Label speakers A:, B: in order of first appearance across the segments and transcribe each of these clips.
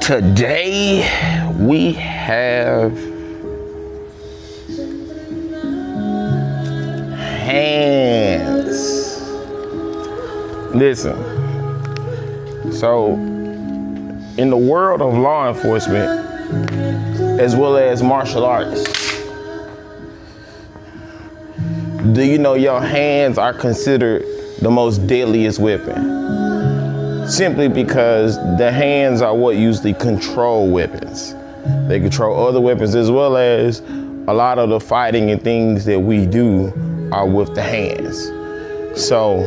A: Today we have hands. Listen, so in the world of law enforcement, as well as martial arts, do you know your hands are considered the most deadliest weapon? Simply because the hands are what usually control weapons. They control other weapons, as well as a lot of the fighting and things that we do are with the hands. So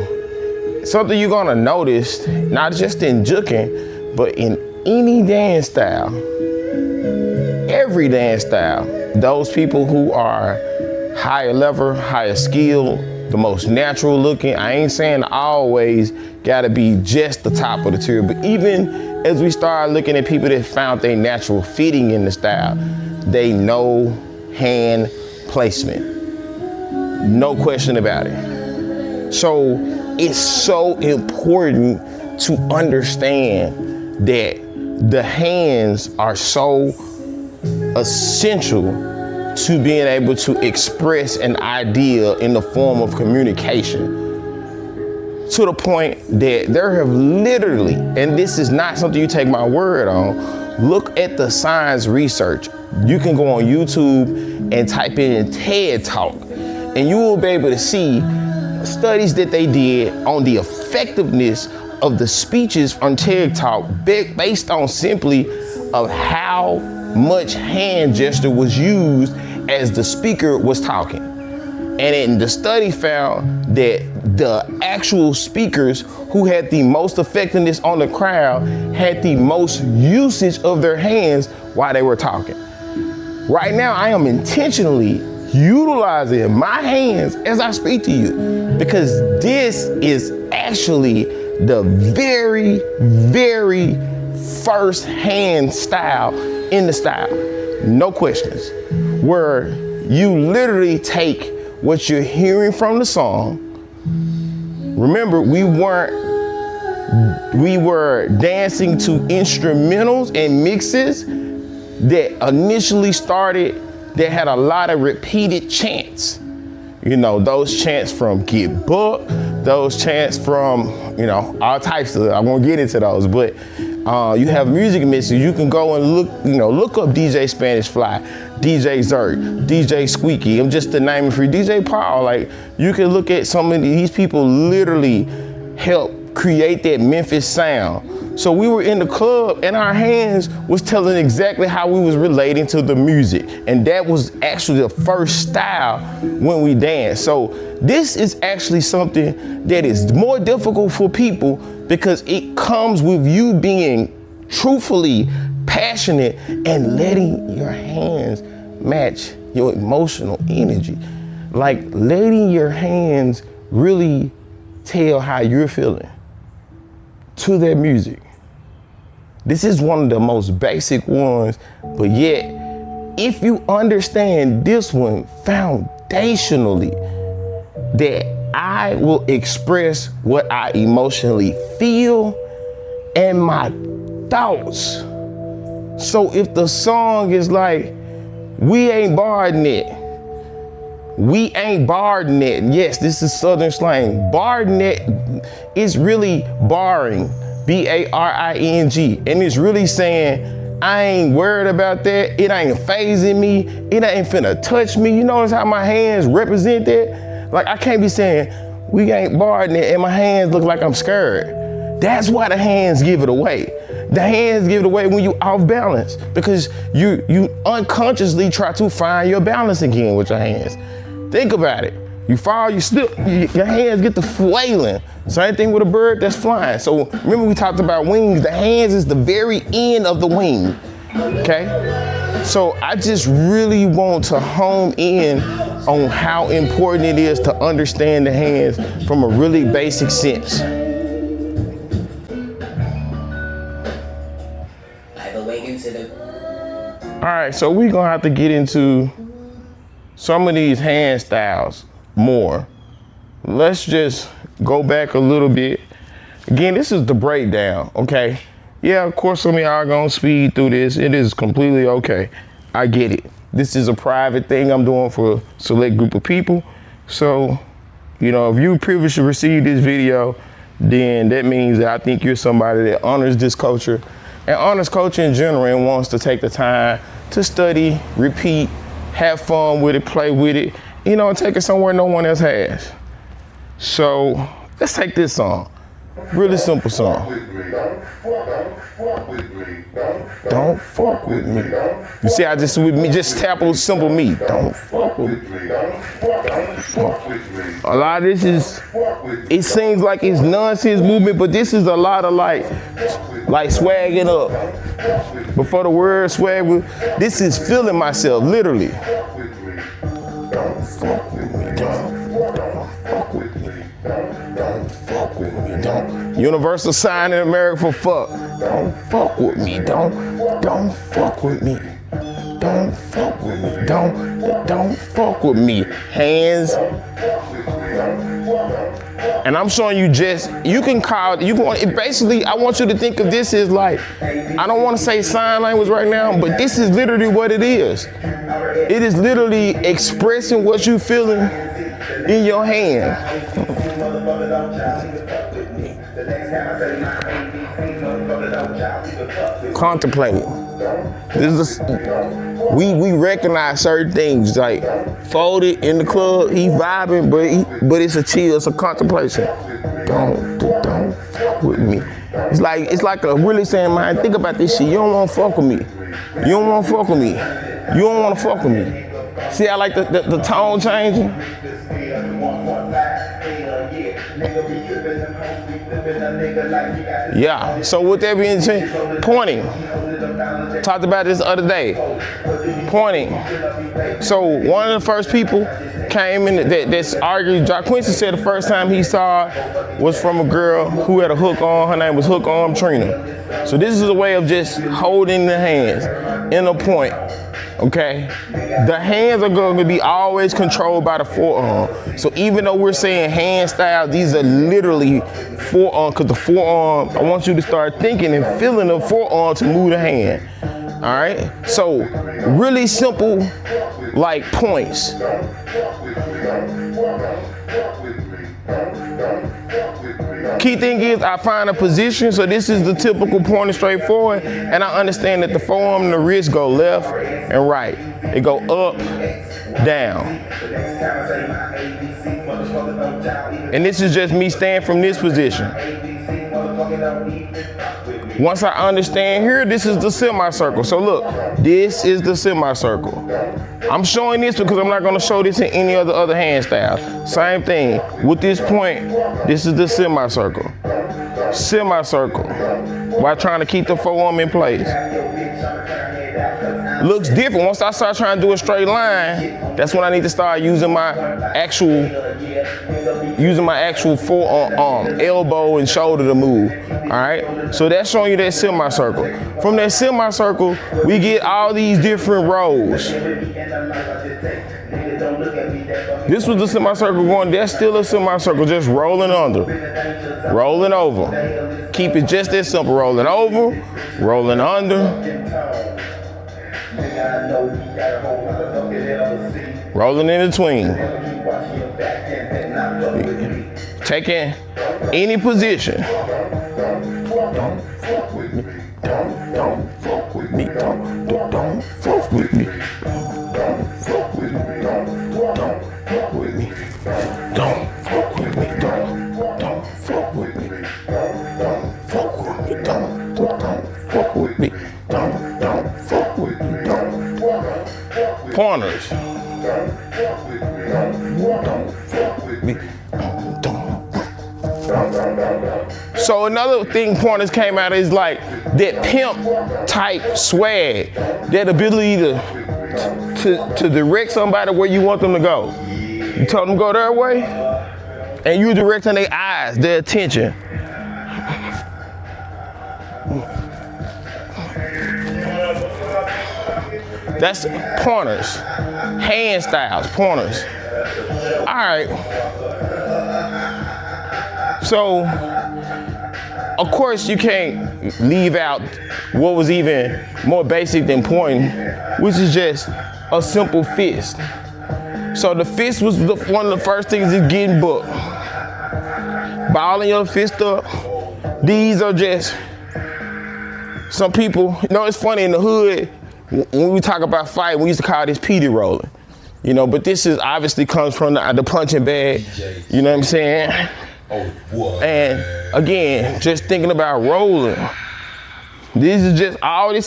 A: something you're gonna notice, not just in juking, but in any dance style, every dance style, those people who are higher level, higher skill, the most natural looking. I ain't saying always gotta be just the top of the tier, but even as we start looking at people that found their natural fitting in the style, they know hand placement. No question about it. So it's so important to understand that the hands are so essential to being able to express an idea in the form of communication, to the point that there have literally, and this is not something you take my word on, look at the science research. You can go on YouTube and type in TED Talk, and you will be able to see studies that they did on the effectiveness of the speeches on TED Talk based on simply of how much hand gesture was used as the speaker was talking. And then the study found that the actual speakers who had the most effectiveness on the crowd had the most usage of their hands while they were talking. Right now, I am intentionally utilizing my hands as I speak to you, because this is actually the very, very first hand style in the style, no questions, where you literally take what you're hearing from the song. Remember, we were dancing to instrumentals and mixes that initially started, that had a lot of repeated chants. You know, those chants from Get Buck, those chants from, you know, all types of, I won't get into those, but you have music mixes. You can go and look up DJ Spanish Fly, DJ Zerk, DJ Squeaky. I'm just to name it for you. DJ Paul. Like, you can look at some of these people literally help create that Memphis sound. So we were in the club and our hands was telling exactly how we was relating to the music. And that was actually the first style when we danced. So this is actually something that is more difficult for people, because it comes with you being truthfully passionate and letting your hands match your emotional energy. Like, letting your hands really tell how you're feeling to their music. This is one of the most basic ones, but yet, if you understand this one foundationally, that I will express what I emotionally feel and my thoughts. So if the song is like, we ain't barding it, we ain't barding it. Yes, this is Southern slang. Barding it is really barring, B-A-R-I-N-G. And it's really saying, I ain't worried about that. It ain't phasing me. It ain't finna touch me. You notice how my hands represent that? Like, I can't be saying, we ain't barding it, and my hands look like I'm scared. That's why the hands give it away. The hands give it away when you off balance, because you unconsciously try to find your balance again with your hands. Think about it. You fall, you slip, your hands get to flailing. Same thing with a bird that's flying. So remember, we talked about wings. The hands is the very end of the wing, okay? So I just really want to hone in on how important it is to understand the hands from a really basic sense. All right, so we're gonna have to get into some of these hand styles more. let's just go back a little bit. Again, this is the breakdown, okay? Yeah, of course, some of y'all gonna speed through this. It is completely okay. I get it. This is a private thing I'm doing for a select group of people. So, you know, if you privileged to receive this video, then that means that I think you're somebody that honors this culture and honors culture in general and wants to take the time to study, repeat, have fun with it, play with it, you know, and take it somewhere no one else has. So let's take this song. Really simple song. Don't fuck with me. You see, I just with me just tap on simple me. Don't fuck with me. Don't fuck with me. A lot of this is, it seems like it's nonsense movement, but this is a lot of like swagging up. Before the word swag, this is feeling myself, literally. Don't fuck with me. Don't fuck with me. Don't fuck with me. Don't. Universal sign in America for fuck. Don't fuck with me. Don't fuck with me. Don't fuck with me. Don't fuck with me. Hands. And I'm showing you just, you can basically, I want you to think of this as like, I don't want to say sign language right now, but this is literally what it is. It is literally expressing what you feeling in your hand. Contemplating. We recognize certain things, like Folded in the club, he vibing, but it's a chill, it's a contemplation. Don't fuck with me. It's like a really saying, man, think about this shit. You don't want to fuck with me. You don't want to fuck with me. You don't want to fuck with me. See how like the tone changing? Yeah, so with that being said, pointing. Talked about this the other day. Pointing. So one of the first people came in that's argued. Jacquincy said the first time he saw it was from a girl who had a hook on. Her name was Hook Arm Trina. So this is a way of just holding the hands in a point. Okay, the hands are going to be always controlled by the forearm. So even though we're saying hand style, these are literally forearm, because the forearm, I want you to start thinking and feeling the forearm to move the hand. All right, so really simple, like points. Key thing is I find a position, so this is the typical pointer straight forward, and I understand that the forearm and the wrist go left and right. They go up, down. And this is just me staying from this position. Once I understand here, this is the semicircle. So look, this is the semicircle. I'm showing this because I'm not going to show this in any other hand style. Same thing. With this point, this is the semicircle. Semicircle. While trying to keep the forearm in place. Looks different. Once I start trying to do a straight line, that's when I need to start using my actual forearm, elbow and shoulder to move. All right. So that's showing you that semicircle. From that semicircle, we get all these different rows. This was the semicircle going. That's still a semicircle, just rolling under, rolling over. Keep it just that simple. Rolling over, rolling under. Rolling in between. Taking any position. Don't fuck with me. Don't fuck with me. Don't fuck with me. Don't fuck with me. Don't fuck with me. Don't fuck with me. Don't fuck with me. Don't fuck with me. Don't fuck with me. Don't fuck with me. Pointers. Don't fuck with me. So another thing pointers came out is like that pimp type swag, that ability to direct somebody where you want them to go. You tell them to go their way, and you directing their eyes, their attention. That's pointers, hand styles, pointers. All right. So, of course, you can't leave out what was even more basic than pointing, which is just a simple fist. So the fist was one of the first things is getting booked. Balling your fist up. These are just some people, you know, it's funny in the hood, when we talk about fight, we used to call this PD rolling. You know, but this is obviously comes from the punching bag, you know what I'm saying? And again, just thinking about rolling. This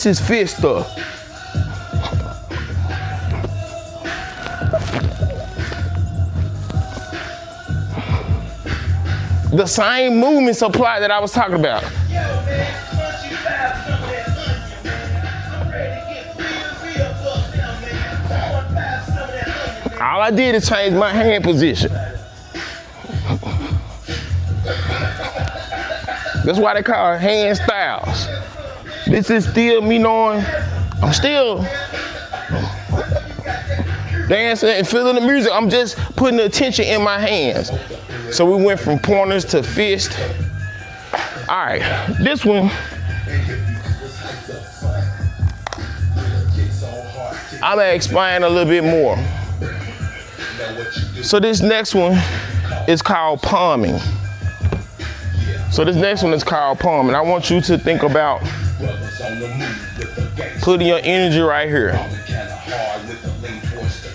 A: is fist stuff. The same movements apply that I was talking about. All I did is change my hand position. That's why they call it hand styles. This is still me knowing I'm still dancing and feeling the music. I'm just putting the attention in my hands. So we went from pointers to fist. All right, this one, I'm gonna explain a little bit more. So this next one is called palming. I want you to think about putting your energy right here.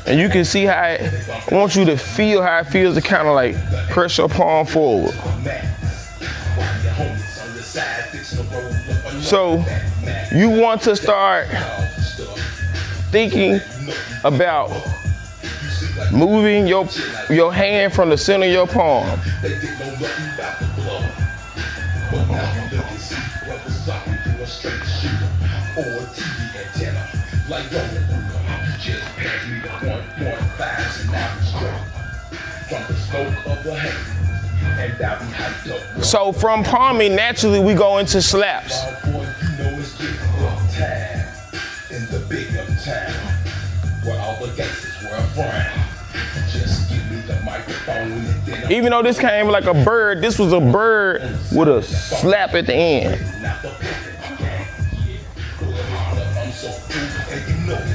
A: And you can see how I want you to feel how it feels to kind of like press your palm forward. So you want to start thinking about moving your hand from the center of your palm. So from palming, naturally we go into slaps. Even though this came like a bird, this was a bird with a slap at the end.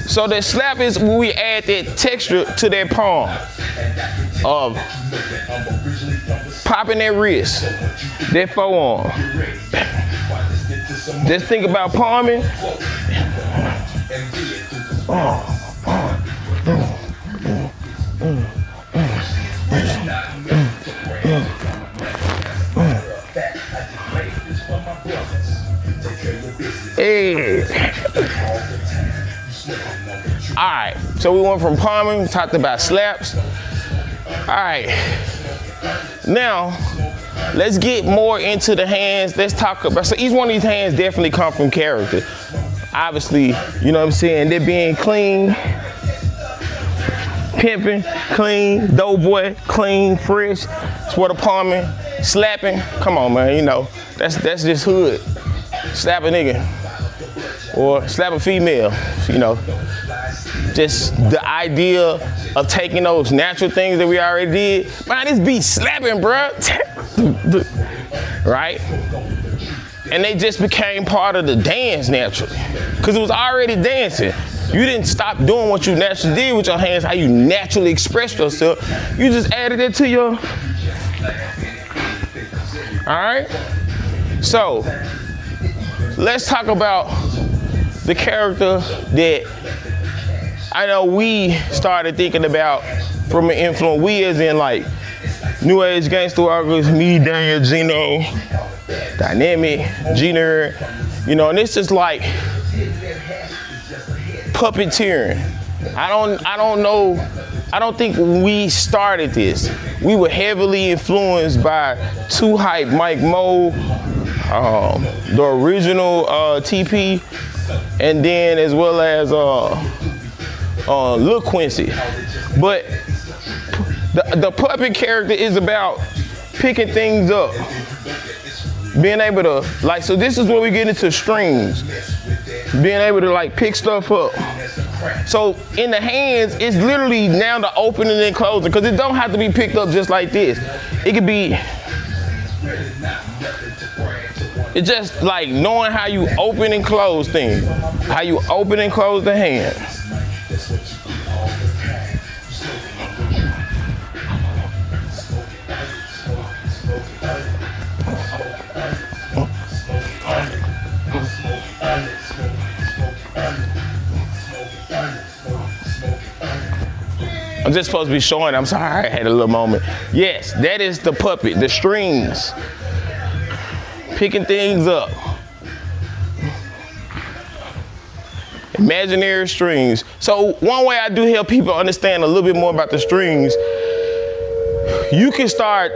A: So the slap is when we add that texture to that palm of popping that wrist, that forearm. Just think about palming. Hey. All right, so we went from palming, we talked about slaps. All right, now let's get more into the hands. Let's talk about, so each one of these hands definitely come from character. Obviously, you know what I'm saying, they're being clean, pimping, clean, doughboy, clean, fresh. It's what a palming, slapping, come on man, you know, that's just hood. Slap a nigga, or slap a female, you know. Just the idea of taking those natural things that we already did. Man, this beat slapping, bruh. Right? And they just became part of the dance naturally. Because it was already dancing. You didn't stop doing what you naturally did with your hands, how you naturally expressed yourself. You just added it to your... All right? So, let's talk about the character that I know we started thinking about from an influence. We as in like New Age Gangster Walkers, me, Daniel, Gino, Dynamic, Gina, you know, and it's just like puppeteering. I don't know, I don't think we started this. We were heavily influenced by Too Hype, Mike Mo, the original TP, and then as well as Lil Quincy. But the puppet character is about picking things up, being able to, like, so this is where we get into strings, being able to like pick stuff up. So in the hands, it's literally now the opening and closing, because it don't have to be picked up just like this. It could be It's just like knowing how you open and close things, how you open and close the hand. I'm just supposed to be showing. I'm sorry, I had a little moment. Yes, that is the puppet, the strings. Picking things up. Imaginary strings. So one way I do help people understand a little bit more about the strings, you can start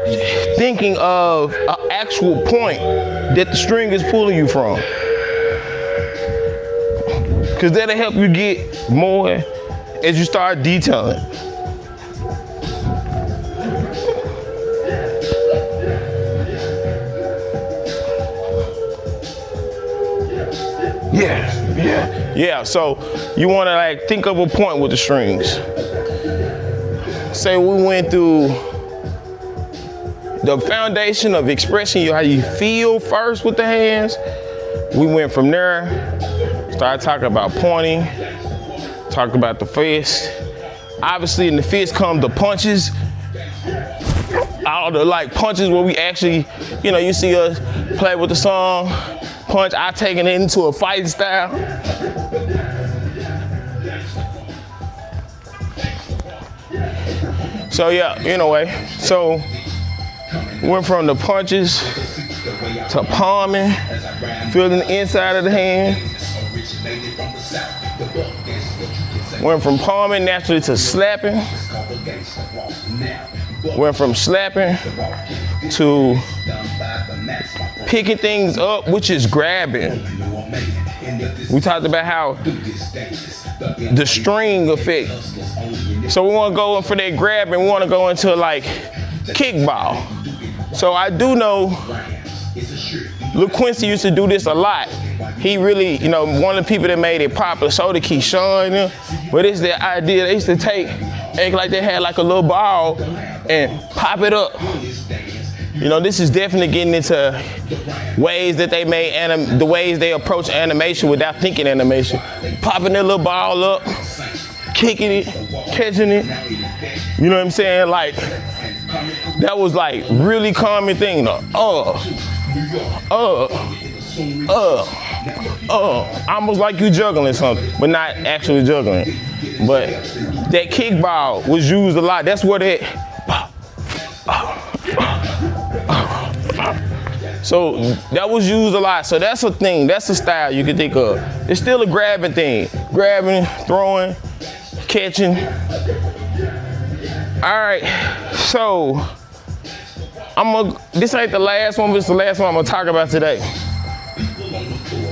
A: thinking of an actual point that the string is pulling you from. Because that'll help you get more as you start detailing. Yeah. So you want to like think of a point with the strings. Say we went through the foundation of expressing how you feel first with the hands. We went from there, started talking about pointing, talked about the fist. Obviously in the fist come the punches. All the like punches where we actually, you see us play with the song. Punch, I taking it into a fighting style. So yeah, anyway, so went from the punches to palming, feeling the inside of the hand. Went from palming naturally to slapping. Went from slapping to picking things up, which is grabbing. We talked about how the string effect. So we want to go in for that grabbing. We want to go into like kickball. So I do know Lil Quincy used to do this a lot. He really, one of the people that made it popular, so did Keyshawn. But it's the idea, they used to act like they had like a little ball and pop it up. This is definitely getting into ways that they made the ways they approach animation without thinking animation. Popping their little ball up, kicking it, catching it. You know what I'm saying? Like, that was like really common thing. Almost like you juggling something, but not actually juggling. But that kickball was used a lot. That's what it. So that was used a lot. So that's a thing. That's a style you can think of. It's still a grabbing thing. Grabbing, throwing, catching. All right. So this ain't the last one, but it's the last one I'm gonna talk about today.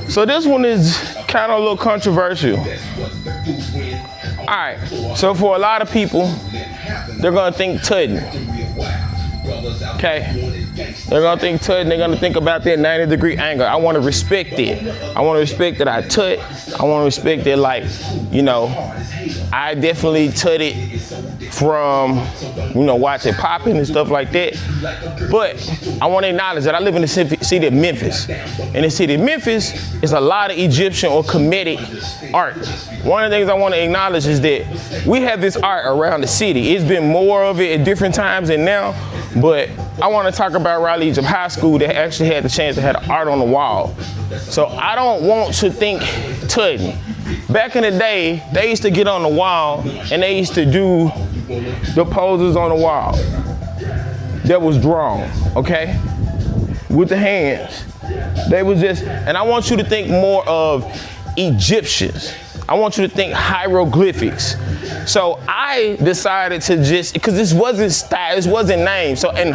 A: So this one is kind of a little controversial. All right. So for a lot of people, they're gonna think tutting. Okay. They're gonna think tutting, they're gonna think about that 90-degree angle. I wanna respect it. I wanna respect that I tut. I wanna respect that, like, I definitely tut it from, watching popping and stuff like that. But I wanna acknowledge that I live in the city of Memphis. In the city of Memphis, it's a lot of Egyptian or Kemetic art. One of the things I wanna acknowledge is that we have this art around the city. It's been more of it at different times than now, but I want to talk about Raleigh Egypt High School that actually had the chance to have art on the wall. So I don't want to think tutting. Back in the day, they used to get on the wall and they used to do the poses on the wall that was drawn, okay? With the hands. They was just, and I want you to think more of Egyptians. I want you to think hieroglyphics. So I decided to because this wasn't style, this wasn't name. So in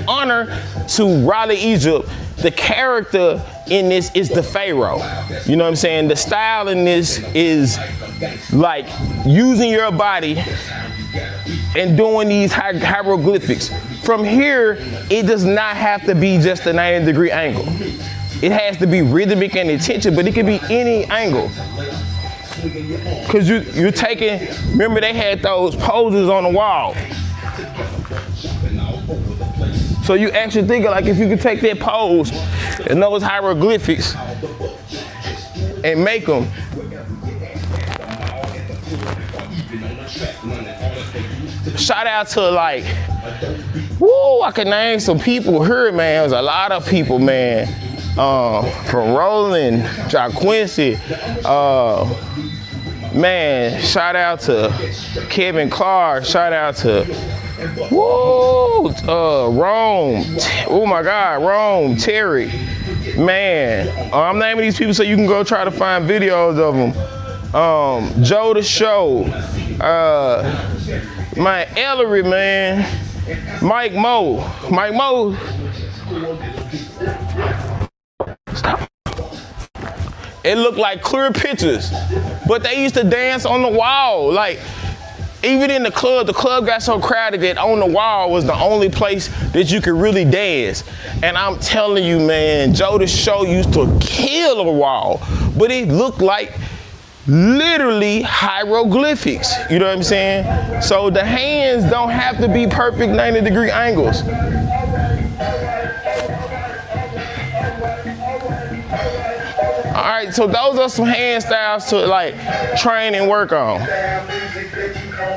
A: honor to Raleigh Egypt, the character in this is the Pharaoh. You know what I'm saying? The style in this is like using your body and doing these hieroglyphics. From here, it does not have to be just a 90-degree angle. It has to be rhythmic and intention, but it can be any angle. Cause you're taking, remember they had those poses on the wall. So you actually think of like if you could take that pose and those hieroglyphics and make them. Shout out to like, woo, I can name some people here, man. There's a lot of people, man. From Roland, Jacquincy, man, shout out to Kevin Clark, shout out to, woo, Rome, oh my God, Rome, Terry, man. I'm naming these people so you can go try to find videos of them. Joe the Show, my Ellery, man, Mike Mo. Stop. It looked like clear pictures, but they used to dance on the wall. Like, even in the club got so crowded that on the wall was the only place that you could really dance. And I'm telling you, man, Joe the Show used to kill a wall, but it looked like literally hieroglyphics. You know what I'm saying? So the hands don't have to be perfect 90-degree angles. All right, so those are some hand styles to like train and work on.